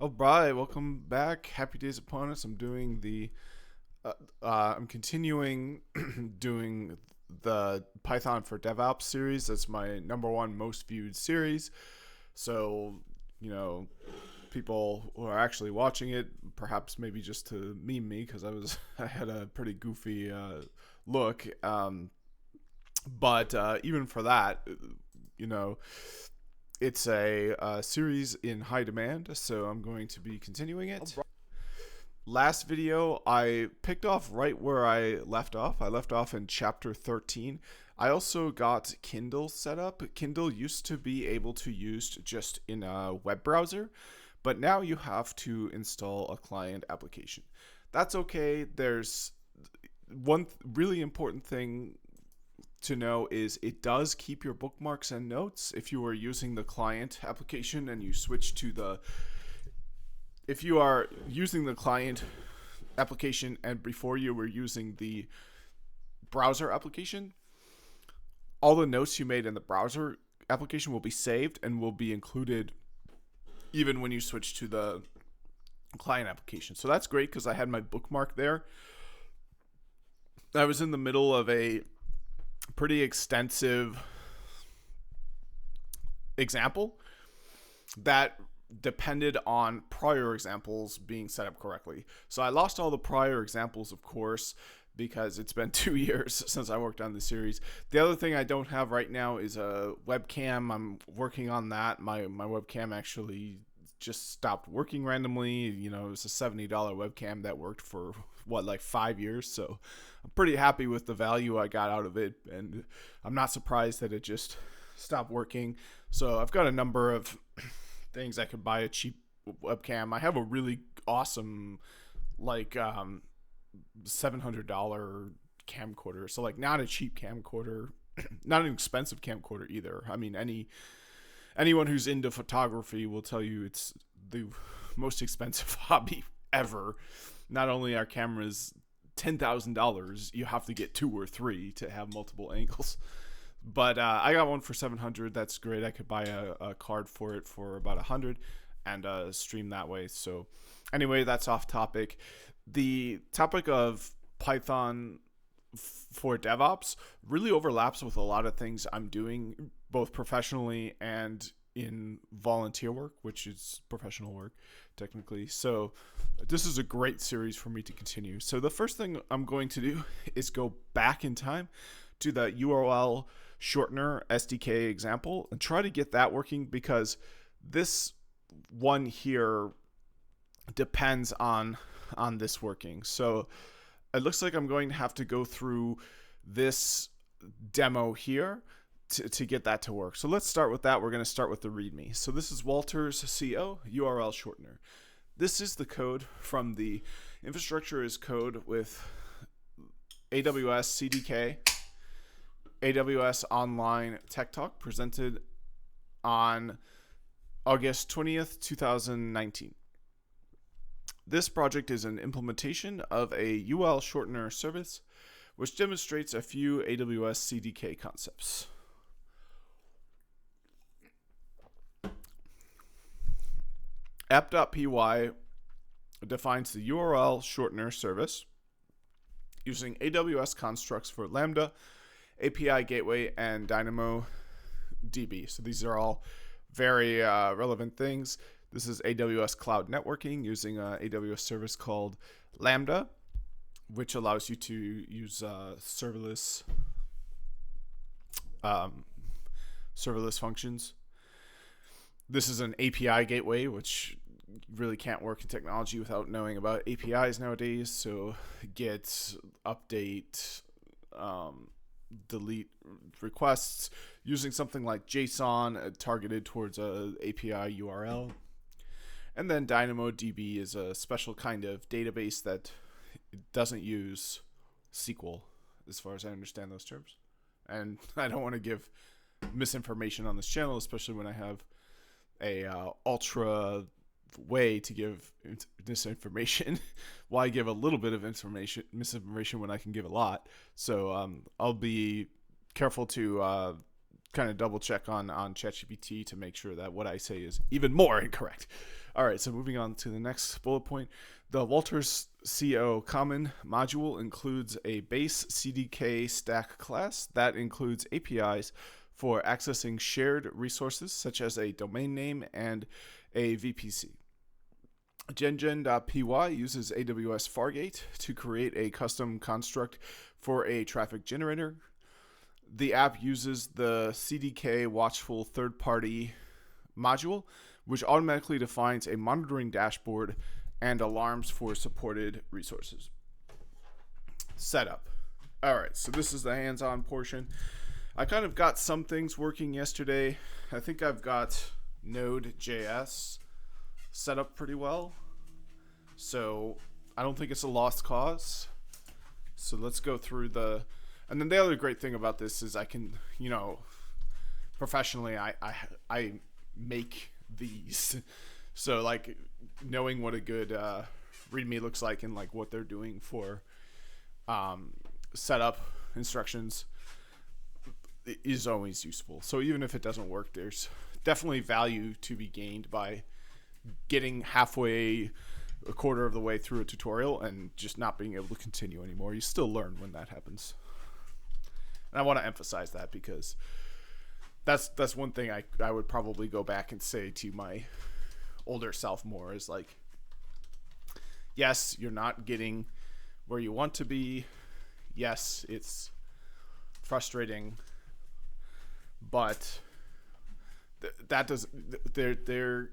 All right, welcome back. Happy days upon us. I'm continuing doing the Python for DevOps series. That's my number one most viewed series. So, you know, people who are actually watching it, perhaps maybe just to meme me because I had a pretty goofy look. But even for that, you know, it's a series in high demand, so I'm going to be continuing it. Last video, I picked off right where I left off. I left off in chapter 13. I also got Kindle set up. Kindle used to be able to use just in a web browser, but now you have to install a client application. That's okay. There's one really important thing to know is it does keep your bookmarks and notes if you are using the client application and you switch to the if you are using the client application and before you were using the browser application, all the notes you made in the browser application will be saved and will be included even when you switch to the client application. So that's great because I had my bookmark there. I was in the middle of a pretty extensive example that depended on prior examples being set up correctly. So I lost all the prior examples, of course, because it's been 2 years since I worked on the series. The other thing I don't have right now is a webcam. I'm working on that. My webcam actually just stopped working randomly. You know, it was a $70 webcam that worked for like 5 years. So I'm pretty happy with the value I got out of it. And I'm not surprised that it just stopped working. So I've got a number of things I could buy a cheap webcam. I have a really awesome, like, $700 camcorder. So like not a cheap camcorder, not an expensive camcorder either. I mean, anyone who's into photography will tell you it's the most expensive hobby ever. Not only are cameras $10,000, you have to get 2 or 3 to have multiple angles. But I got one for $700. That's great. I could buy a card for it for about $100 and stream that way. So anyway, that's off topic. The topic of Python for DevOps really overlaps with a lot of things I'm doing both professionally and in volunteer work, which is professional work technically. So this is a great series for me to continue. So the first thing I'm going to do is go back in time to the URL shortener SDK example and try to get that working, because this one here depends on this working. So it looks like I'm going to have to go through this demo here to get that to work. So let's start with that. We're going to start with the README. So this is Walter's CO URL shortener. This is the code from the infrastructure as code with AWS CDK, AWS Online Tech Talk, presented on August 20th, 2019. This project is an implementation of a URL shortener service, which demonstrates a few AWS CDK concepts. app.py defines the URL shortener service using AWS constructs for Lambda, API Gateway, and DynamoDB. So these are all very relevant things. This is AWS Cloud Networking using an AWS service called Lambda, which allows you to use serverless functions. This is an API gateway, which really can't work in technology without knowing about APIs nowadays. So get, update, delete requests using something like JSON targeted towards a API URL. And then DynamoDB is a special kind of database that doesn't use SQL, as far as I understand those terms. And I don't want to give misinformation on this channel, especially when I have a ultra way to give misinformation. Why give a little bit of misinformation when I can give a lot? So I'll be careful to kind of double check on ChatGPT to make sure that what I say is even more incorrect. All right, so moving on to the next bullet point. The Walters CO Common module includes a base CDK stack class that includes APIs for accessing shared resources such as a domain name and a VPC. GenGen.py uses AWS Fargate to create a custom construct for a traffic generator. The app uses the CDK Watchful third-party module, which automatically defines a monitoring dashboard and alarms for supported resources. Setup. All right, so this is the hands-on portion. I kind of got some things working yesterday. I think I've got Node.js set up pretty well. So I don't think it's a lost cause. So let's go through and then the other great thing about this is I can, professionally, I make these. So like knowing what a good README looks like and like what they're doing for setup instructions is always useful. So even if it doesn't work, there's definitely value to be gained by getting halfway, a quarter of the way through a tutorial and just not being able to continue anymore. You still learn when that happens. And I want to emphasize that because that's one thing I would probably go back and say to my older self more is like, yes, you're not getting where you want to be. Yes, it's frustrating, but that does they're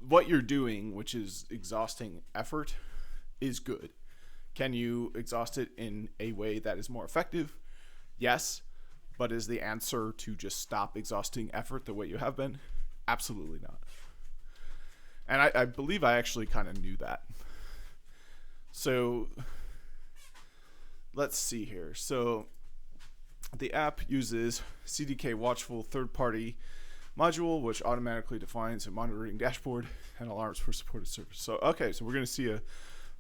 what you're doing, which is exhausting effort, is good. Can you exhaust it in a way that is more effective? Yes. But is the answer to just stop exhausting effort the way you have been? Absolutely not. And I believe I actually kind of knew that. So let's see here. So the app uses CDK Watchful third-party module, which automatically defines a monitoring dashboard and alarms for supported service. So, okay, so we're going to see a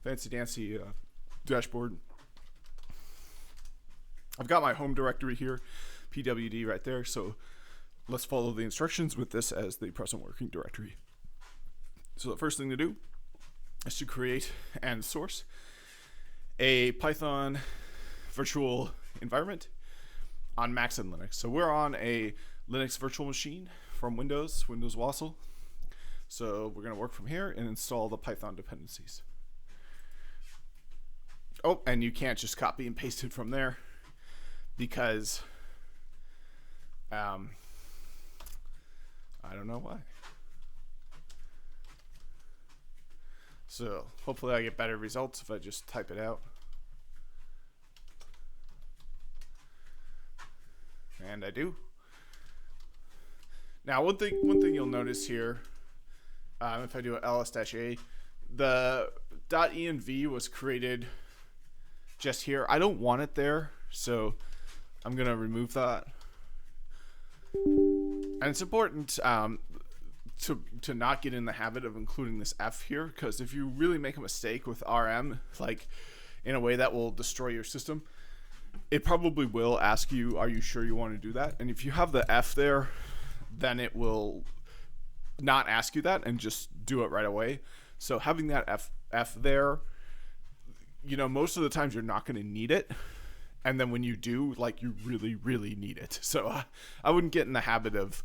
fancy-dancy dashboard. I've got my home directory here, PWD right there, so let's follow the instructions with this as the present working directory. So the first thing to do is to create and source a Python virtual environment on Macs and Linux. So we're on a Linux virtual machine from Windows Wassel. So we're going to work from here and install the Python dependencies. Oh, and you can't just copy and paste it from there because I don't know why. So hopefully I get better results if I just type it out. And I do. Now, one thing you'll notice here, if I do a ls-a, the .env was created just here. I don't want it there, so I'm gonna remove that. And it's important to not get in the habit of including this F here, because if you really make a mistake with RM, like in a way that will destroy your system, it probably will ask you, are you sure you want to do that? And if you have the F there, then it will not ask you that and just do it right away. So having that F there, most of the times you're not going to need it. And then when you do, like, you really, really need it. So I wouldn't get in the habit of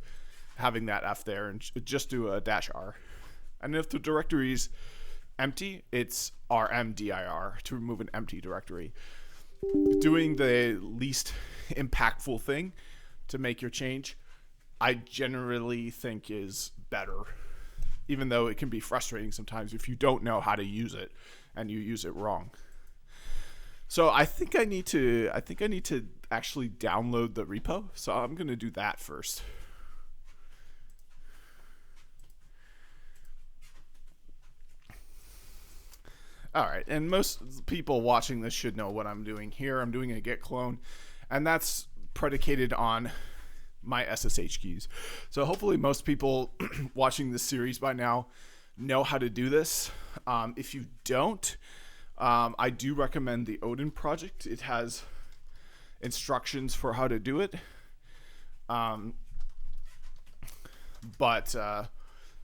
having that F there and just do a -R. And if the directory's empty, it's rmdir to remove an empty directory. Doing the least impactful thing to make your change, I generally think is better, even though it can be frustrating sometimes if you don't know how to use it and you use it wrong. So I think I need to actually download the repo. So I'm going to do that first. All right, and most people watching this should know what I'm doing here. I'm doing a git clone, and that's predicated on my SSH keys. So hopefully most people watching this series by now know how to do this. If you don't, I do recommend the Odin project. It has instructions for how to do it. Um, but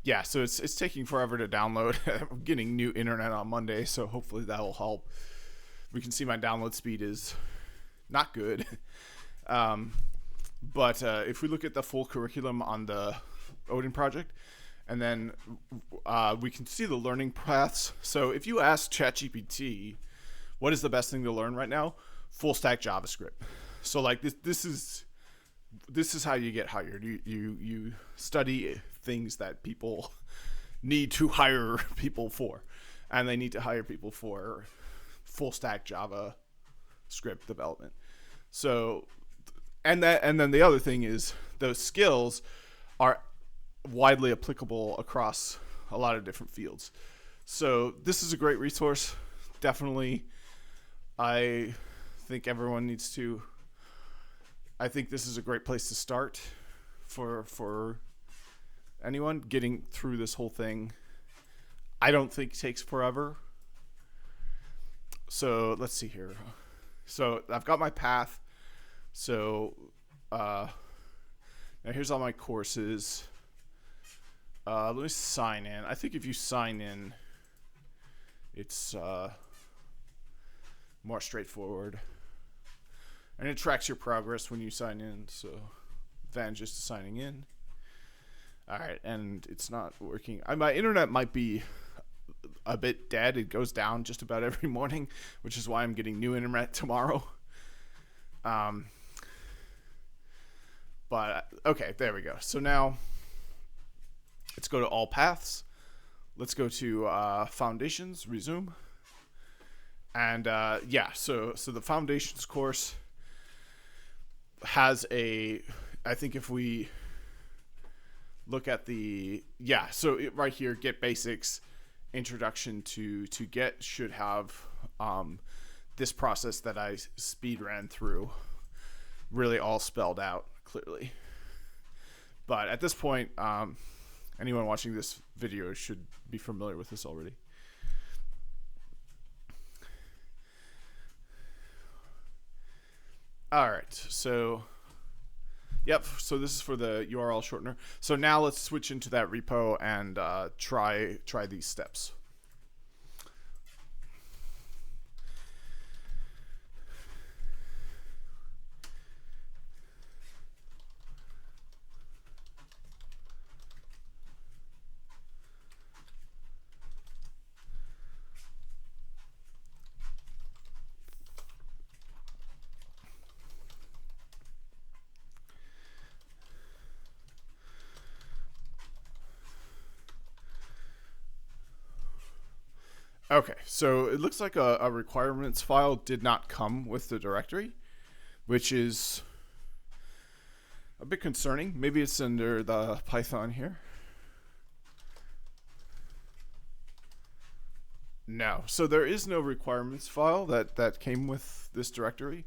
yeah, so it's taking forever to download. I'm getting new internet on Monday, so hopefully that will help. We can see my download speed is not good. um, but if we look at the full curriculum on the Odin project, and then we can see the learning paths. So if you ask ChatGPT, what is the best thing to learn right now? Full stack JavaScript. So like this is how you get hired. You study things that people need to hire people for, and they need to hire people for full stack JavaScript development. So, and then the other thing is those skills are widely applicable across a lot of different fields. So this is a great resource. Definitely, I think everyone needs to. I think this is a great place to start for anyone getting through this whole thing. I don't think it takes forever. So let's see here. So I've got my path. So now here's all my courses. Let me sign in. I think if you sign in, it's more straightforward. And it tracks your progress when you sign in, so advantages to signing in. All right, and it's not working. My internet might be a bit dead. It goes down just about every morning, which is why I'm getting new internet tomorrow. But okay, there we go. So now let's go to all paths. Let's go to foundations, resume. And yeah, so the foundations course has I think if we look at right here, get basics, introduction to Get should have this process that I speed ran through really all spelled out clearly. But at this point, anyone watching this video should be familiar with this already. All right, so yep, so this is for the URL shortener. So now let's switch into that repo and try these steps. Okay, so it looks like a requirements file did not come with the directory, which is a bit concerning. Maybe it's under the Python here. No, so there is no requirements file that came with this directory.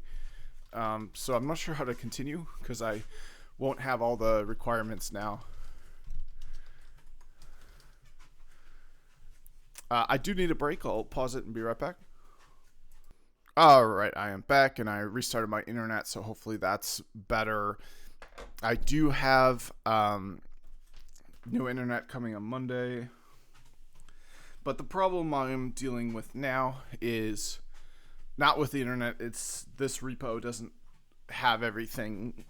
So I'm not sure how to continue because I won't have all the requirements now. I do need a break. I'll pause it and be right back. All right, I am back and I restarted my internet, so hopefully that's better. I do have new internet coming on Monday, but the problem I'm dealing with now is not with the internet. It's this repo doesn't have everything,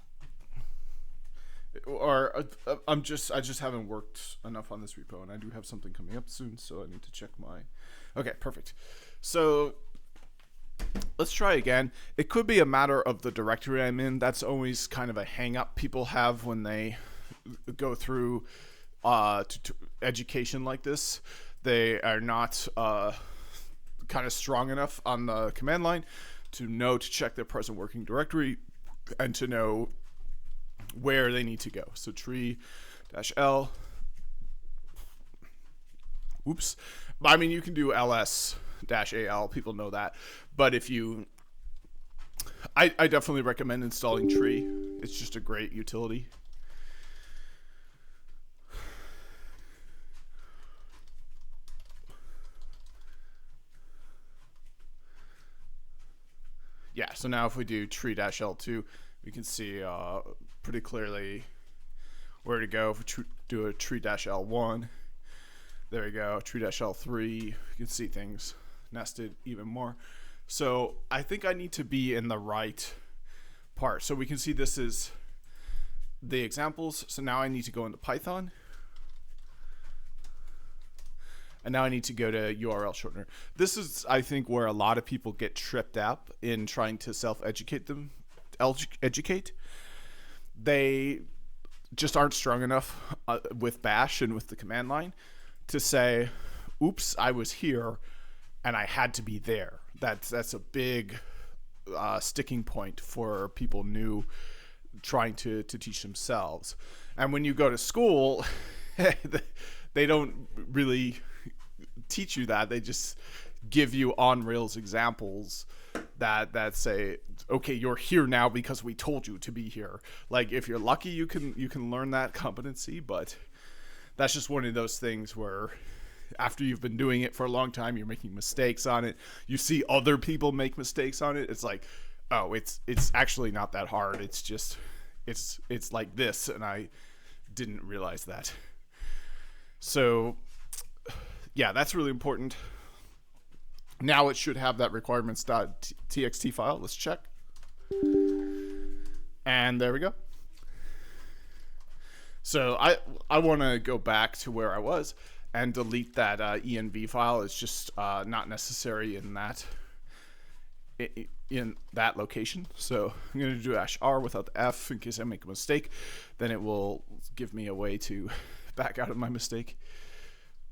or I just haven't worked enough on this repo, and I do have something coming up soon, so I need to check my. Okay, perfect. So let's try again. It could be a matter of the directory I'm in. That's always kind of a hang up people have when they go through education like this. They are not kind of strong enough on the command line to know to check their present working directory and to know where they need to go. So tree-l. Oops. I mean, you can do ls-al. People know that. But if you... I definitely recommend installing tree. It's just a great utility. Yeah, so now if we do tree-l2, we can see pretty clearly where to go for do a tree-L1. There we go, tree-L3. You can see things nested even more. So I think I need to be in the right part. So we can see this is the examples. So now I need to go into Python. And now I need to go to URL shortener. This is, I think, where a lot of people get tripped up in trying to educate. They just aren't strong enough with bash and with the command line to say, oops, I was here and I had to be there. That's a big sticking point for people new trying to teach themselves. And when you go to school, they don't really teach you that. They just give you on rails examples that say, okay, you're here now because we told you to be here. Like, if you're lucky, you can learn that competency, but that's just one of those things where after you've been doing it for a long time, you're making mistakes on it. You see other people make mistakes on it. It's like, oh, it's actually not that hard. It's just it's like this, and I didn't realize that. So yeah, that's really important. Now it should have that requirements.txt file. Let's check. And there we go. So I want to go back to where I was and delete that env file. It's just not necessary in that location. So I'm going to do -r without the F in case I make a mistake. Then it will give me a way to back out of my mistake.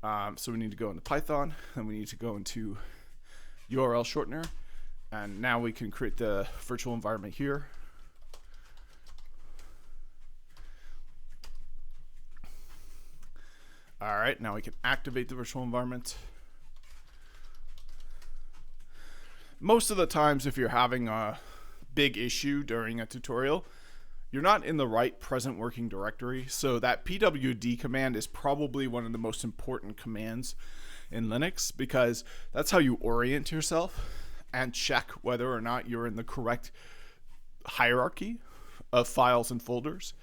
So we need to go into Python, and we need to go into URL shortener, and now we can create the virtual environment here. All right, now we can activate the virtual environment. Most of the times, if you're having a big issue during a tutorial, you're not in the right present working directory. So that pwd command is probably one of the most important commands in Linux, because that's how you orient yourself and check whether or not you're in the correct hierarchy of files and folders,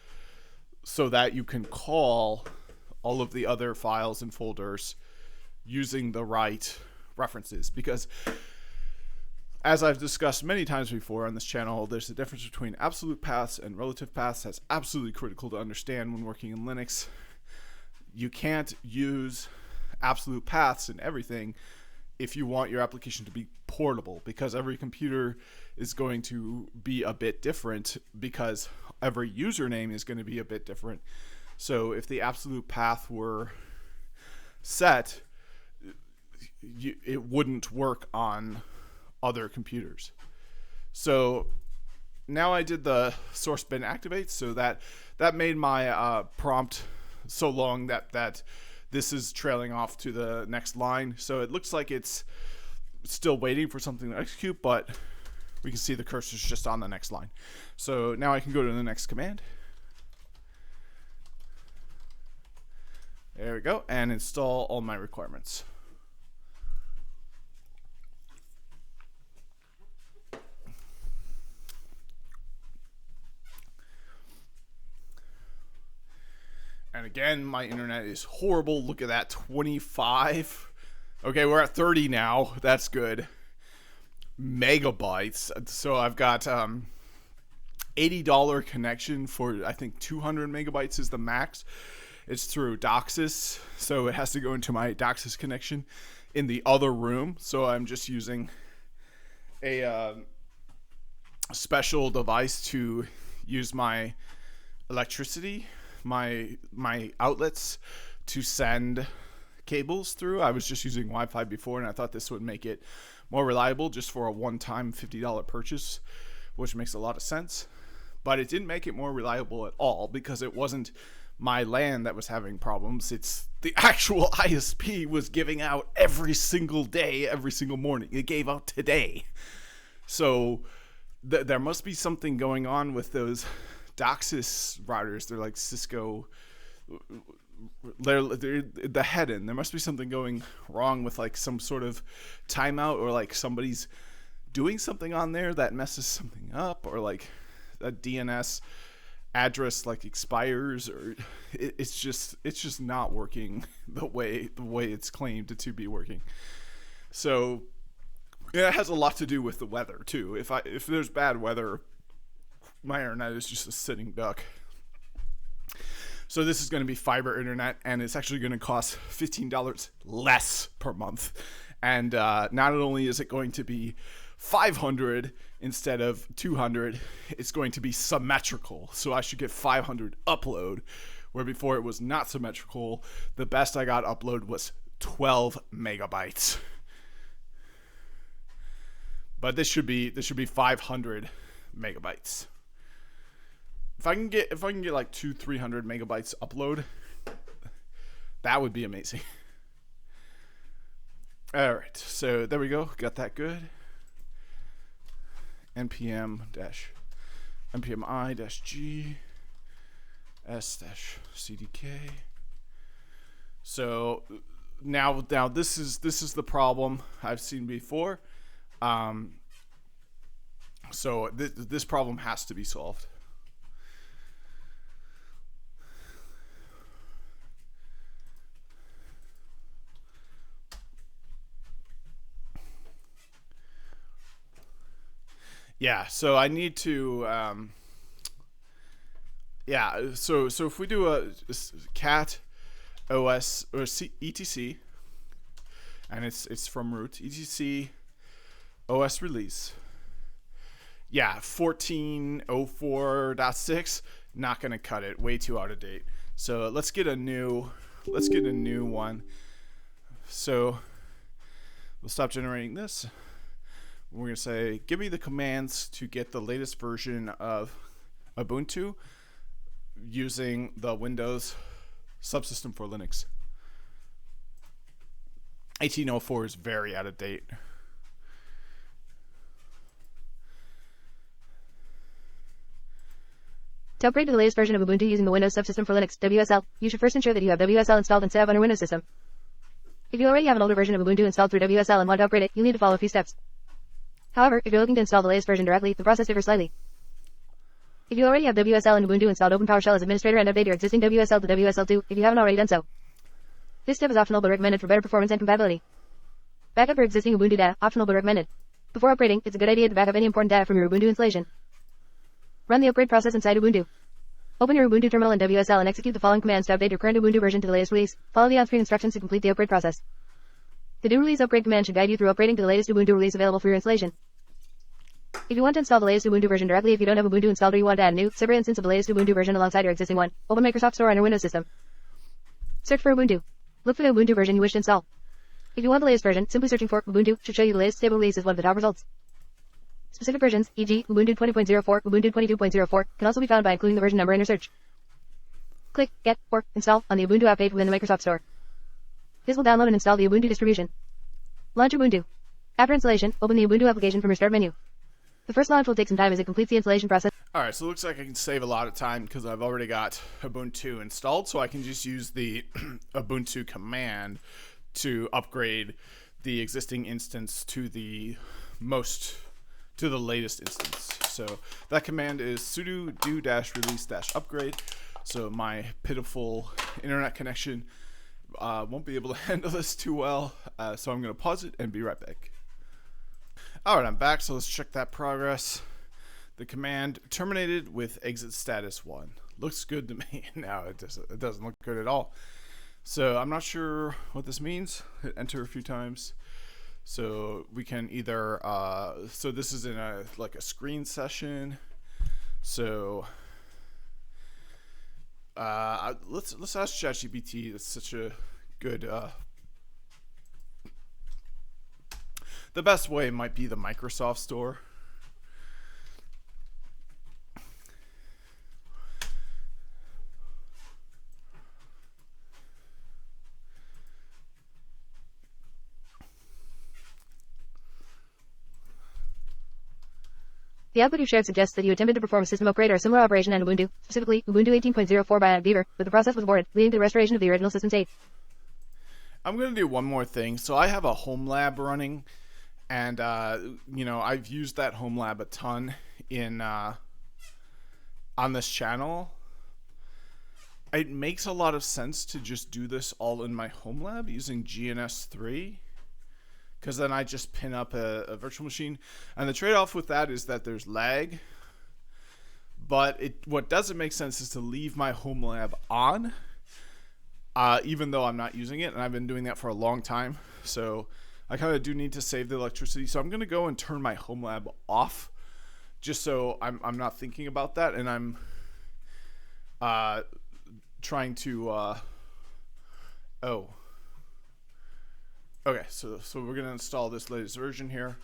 so that you can call all of the other files and folders using the right references. Because as I've discussed many times before on this channel, there's a difference between absolute paths and relative paths. That's absolutely critical to understand when working in Linux. You can't use absolute paths in everything if you want your application to be portable, because every computer is going to be a bit different, because every username is going to be a bit different. So if the absolute path were set, it wouldn't work on other computers. So now I did the source bin activate, so that made my prompt so long that this is trailing off to the next line. So it looks like it's still waiting for something to execute, but we can see the cursor's just on the next line. So now I can go to the next command. There we go, and install all my requirements. And again, my internet is horrible. Look at that, 25. Okay, we're at 30 now. That's good. Megabytes. So I've got $80 connection for, I think 200 megabytes is the max. It's through DOCSIS, so it has to go into my DOCSIS connection in the other room. So I'm just using a special device to use my electricity, my outlets, to send cables through. I was just using Wi-Fi before, and I thought this would make it more reliable just for a one-time $50 purchase, which makes a lot of sense. But it didn't make it more reliable at all, because it wasn't my LAN that was having problems. It's the actual ISP was giving out every single day, every single morning. It gave out today. So there must be something going on with those DOCSIS routers. They're like Cisco. They're the head-in. There must be something going wrong with like some sort of timeout, or like somebody's doing something on there that messes something up, or like a DNS address like expires, or it's just not working the way it's claimed to be working. So it has a lot to do with the weather too. If there's bad weather, my internet is just a sitting duck. So this is going to be fiber internet, and it's actually going to cost $15 less per month. And not only is it going to be $500 instead of $200, it's going to be symmetrical. So I should get $500 upload, where before it was not symmetrical. The best I got upload was 12 megabytes. But this should be 500 megabytes. If I can get like 200-300 megabytes upload, that would be amazing. All right, so there we go. Got that good. npmi-g s-cdk. So now this is the problem I've seen before. So this problem has to be solved. Yeah, so I need to, so if we do a cat os or etc, and it's from root etc os release, 1404.6, not gonna cut it, way too out of date. So let's get a new one. So we'll stop generating this. We're going to say, give me the commands to get the latest version of Ubuntu using the Windows subsystem for Linux. 1804 is very out of date. To upgrade to the latest version of Ubuntu using the Windows subsystem for Linux, WSL, you should first ensure that you have WSL installed and set up on your Windows system. If you already have an older version of Ubuntu installed through WSL and want to upgrade it, you'll need to follow a few steps. However, if you're looking to install the latest version directly, the process differs slightly. If you already have WSL and Ubuntu installed, open PowerShell as administrator and update your existing WSL to WSL2 if you haven't already done so. This step is optional but recommended for better performance and compatibility. Backup your existing Ubuntu data, optional but recommended. Before upgrading, it's a good idea to back up any important data from your Ubuntu installation. Run the upgrade process inside Ubuntu. Open your Ubuntu terminal in WSL and execute the following commands to update your current Ubuntu version to the latest release. Follow the on-screen instructions to complete the upgrade process. The do release upgrade command should guide you through upgrading to the latest Ubuntu release available for your installation. If you want to install the latest Ubuntu version directly, if you don't have Ubuntu installed or you want to add a new, separate instance of the latest Ubuntu version alongside your existing one, open Microsoft Store on your Windows system. Search for Ubuntu. Look for the Ubuntu version you wish to install. If you want the latest version, simply searching for Ubuntu should show you the latest stable release as one of the top results. Specific versions, e.g. Ubuntu 20.04, Ubuntu 22.04, can also be found by including the version number in your search. Click Get or Install on the Ubuntu app page within the Microsoft Store. This will download and install the Ubuntu distribution. Launch Ubuntu. After installation, open the Ubuntu application from your Start menu. The first launch will take some time as it completes the installation process. Alright, so it looks like I can save a lot of time because I've already got Ubuntu installed, so I can just use the Ubuntu command to upgrade the existing instance to the latest instance. So that command is sudo do-release-upgrade. So my pitiful internet connection won't be able to handle this too well, so I'm going to pause it and be right back. Alright, I'm back, so let's check that progress. The command terminated with exit status 1. Looks good to me. No, it doesn't look good at all. So I'm not sure what this means. Hit enter a few times. So we can either, so this is in a screen session. So let's ask ChatGPT. It's such a good, the best way might be the Microsoft Store. The output you shared suggests that you attempted to perform a system upgrade or a similar operation on Ubuntu, specifically Ubuntu 18.04 by Beaver, but the process was aborted, leading to the restoration of the original system state. I'm going to do one more thing. So I have a home lab running, and I've used that home lab a ton in on this channel, it makes a lot of sense to just do this all in my home lab using GNS3, because then I just pin up a virtual machine. And the trade-off with that is that there's lag. But what doesn't make sense is to leave my home lab on, even though I'm not using it. And I've been doing that for a long time. So I kind of do need to save the electricity. So I'm going to go and turn my home lab off, just so I'm not thinking about that. And I'm trying to... Okay, so we're going to install this latest version here.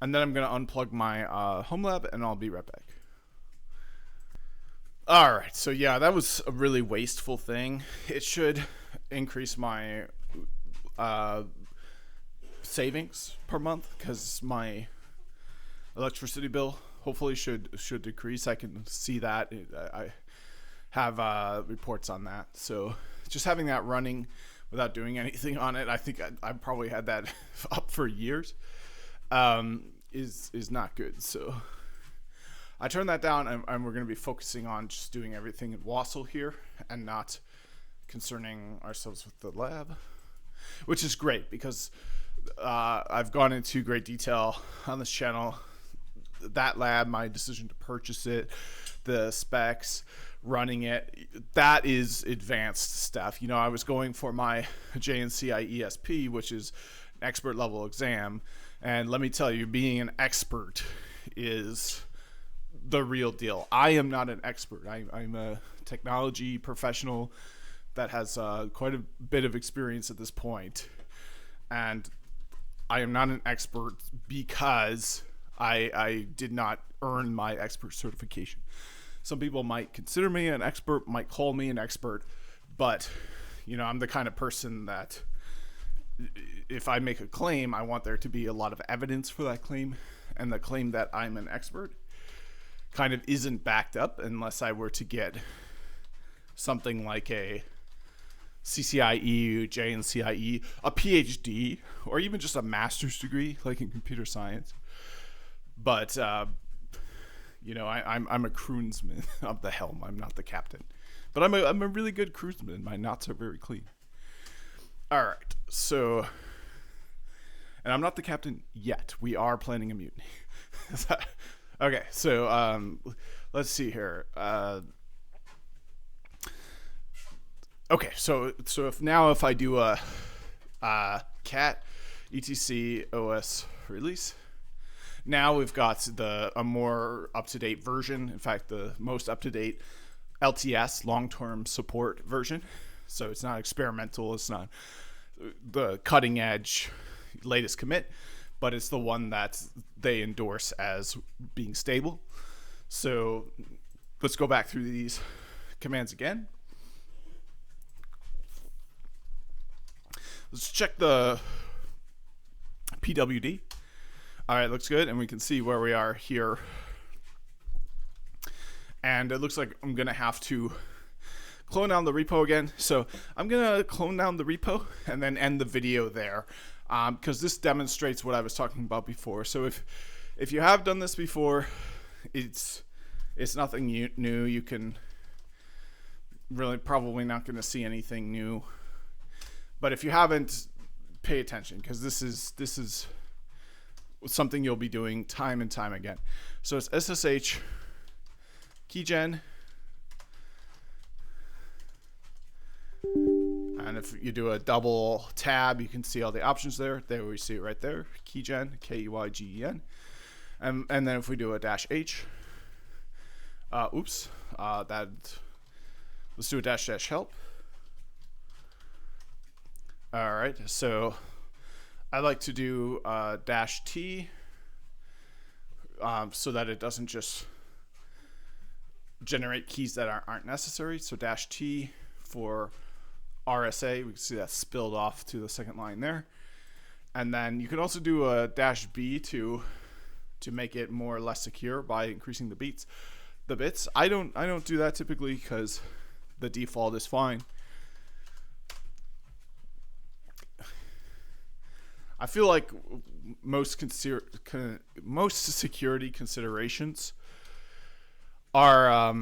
And then I'm going to unplug my home lab, and I'll be right back. Alright, so yeah, that was a really wasteful thing. It should increase my savings per month, because my electricity bill hopefully should decrease. I can see that. I have reports on that. So just having that running without doing anything on it, I think I probably had that up for years, is not good. So I turned that down, and we're going to be focusing on just doing everything in Wassel here and not concerning ourselves with the lab, which is great because I've gone into great detail on this channel. That lab, my decision to purchase it, the specs, running it, that is advanced stuff. You know, I was going for my JNCI ESP, which is an expert level exam, and let me tell you, being an expert is the real deal. I am not an expert. I'm a technology professional that has quite a bit of experience at this point, and I am not an expert because I did not earn my expert certification. Some people might consider me an expert, might call me an expert, but you know, I'm the kind of person that if I make a claim, I want there to be a lot of evidence for that claim, and the claim that I'm an expert kind of isn't backed up unless I were to get something like a CCIE, JNCIE, a PhD, or even just a master's degree, like in computer science. But you know, I'm a crewsman of the helm. I'm not the captain, but I'm a really good crewsman. My knots are very clean. All right, so, and I'm not the captain yet. We are planning a mutiny. Okay, so let's see here. Okay, so if I do a cat etc os release, now we've got a more up-to-date version. In fact, the most up-to-date LTS, long-term support version. So it's not experimental. It's not the cutting-edge latest commit, but it's the one that they endorse as being stable. So let's go back through these commands again. Let's check the PWD. All right, looks good, and we can see where we are here. And it looks like I'm going to have to clone down the repo again. So I'm going to clone down the repo and then end the video there, because this demonstrates what I was talking about before. So if you have done this before, it's nothing new. You can really probably not going to see anything new. But if you haven't, pay attention, because this is something you'll be doing time and time again. So it's SSH keygen, and if you do a double tab, you can see all the options there. There we see it right there, keygen, KEYGEN, and then if we do a -h, let's do a -- help. All right, so I like to do -t so that it doesn't just generate keys that aren't necessary. So -t for RSA, we can see that spilled off to the second line there. And then you can also do a -b to make it more or less secure by increasing the bits. I don't do that typically because the default is fine. I feel like most security considerations are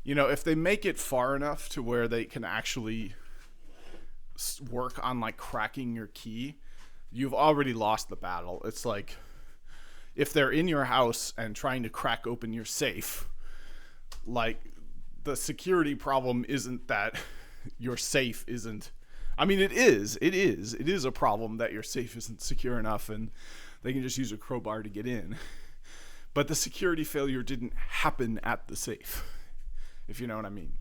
if they make it far enough to where they can actually work on like cracking your key, you've already lost the battle. It's like if they're in your house and trying to crack open your safe, like the security problem isn't that your safe isn't. I mean, it is a problem that your safe isn't secure enough and they can just use a crowbar to get in. But the security failure didn't happen at the safe, if you know what I mean.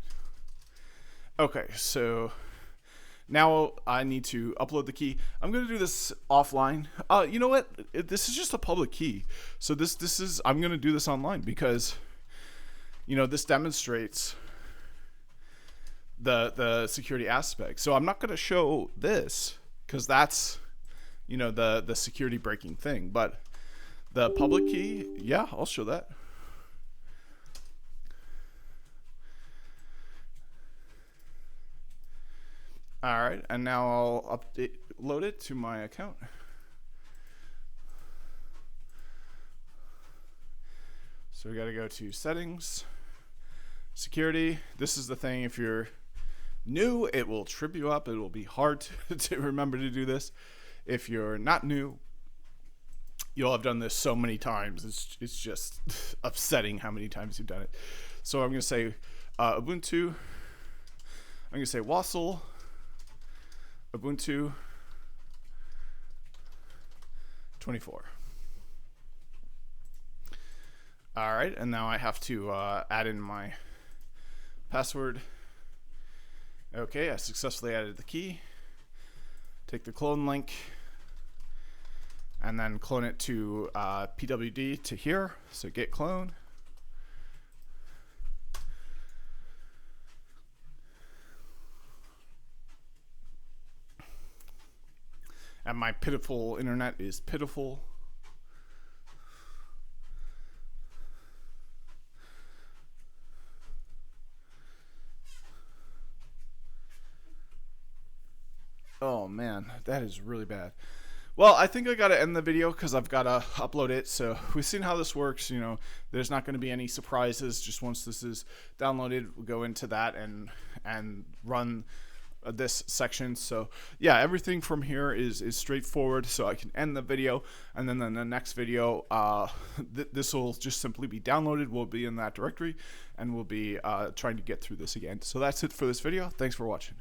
Okay, so now I need to upload the key. I'm going to do this offline. You know what? This is just a public key. So I'm going to do this online because, this demonstrates the security aspect. So I'm not going to show this because that's, the security breaking thing. But the public key, yeah, I'll show that. All right, and now I'll load it to my account. So we got to go to settings, security. This is the thing, if you're new, it will trip you up. It will be hard to remember to do this. If you're not new, you'll have done this so many times. It's just upsetting how many times you've done it. So I'm going to say Ubuntu. I'm going to say Wasl. Ubuntu 24. All right, and now I have to add in my password. Okay, I successfully added the key. Take the clone link and then clone it to pwd to here. So git clone. And my pitiful internet is pitiful. Oh man, that is really bad. Well, I think I gotta end the video because I've gotta upload it. So we've seen how this works. There's not going to be any surprises. Just once this is downloaded, we'll go into that and run this section. So yeah, everything from here is straightforward. So I can end the video, and then in the next video, this will just simply be downloaded. We'll be in that directory, and we'll be trying to get through this again. So that's it for this video. Thanks for watching.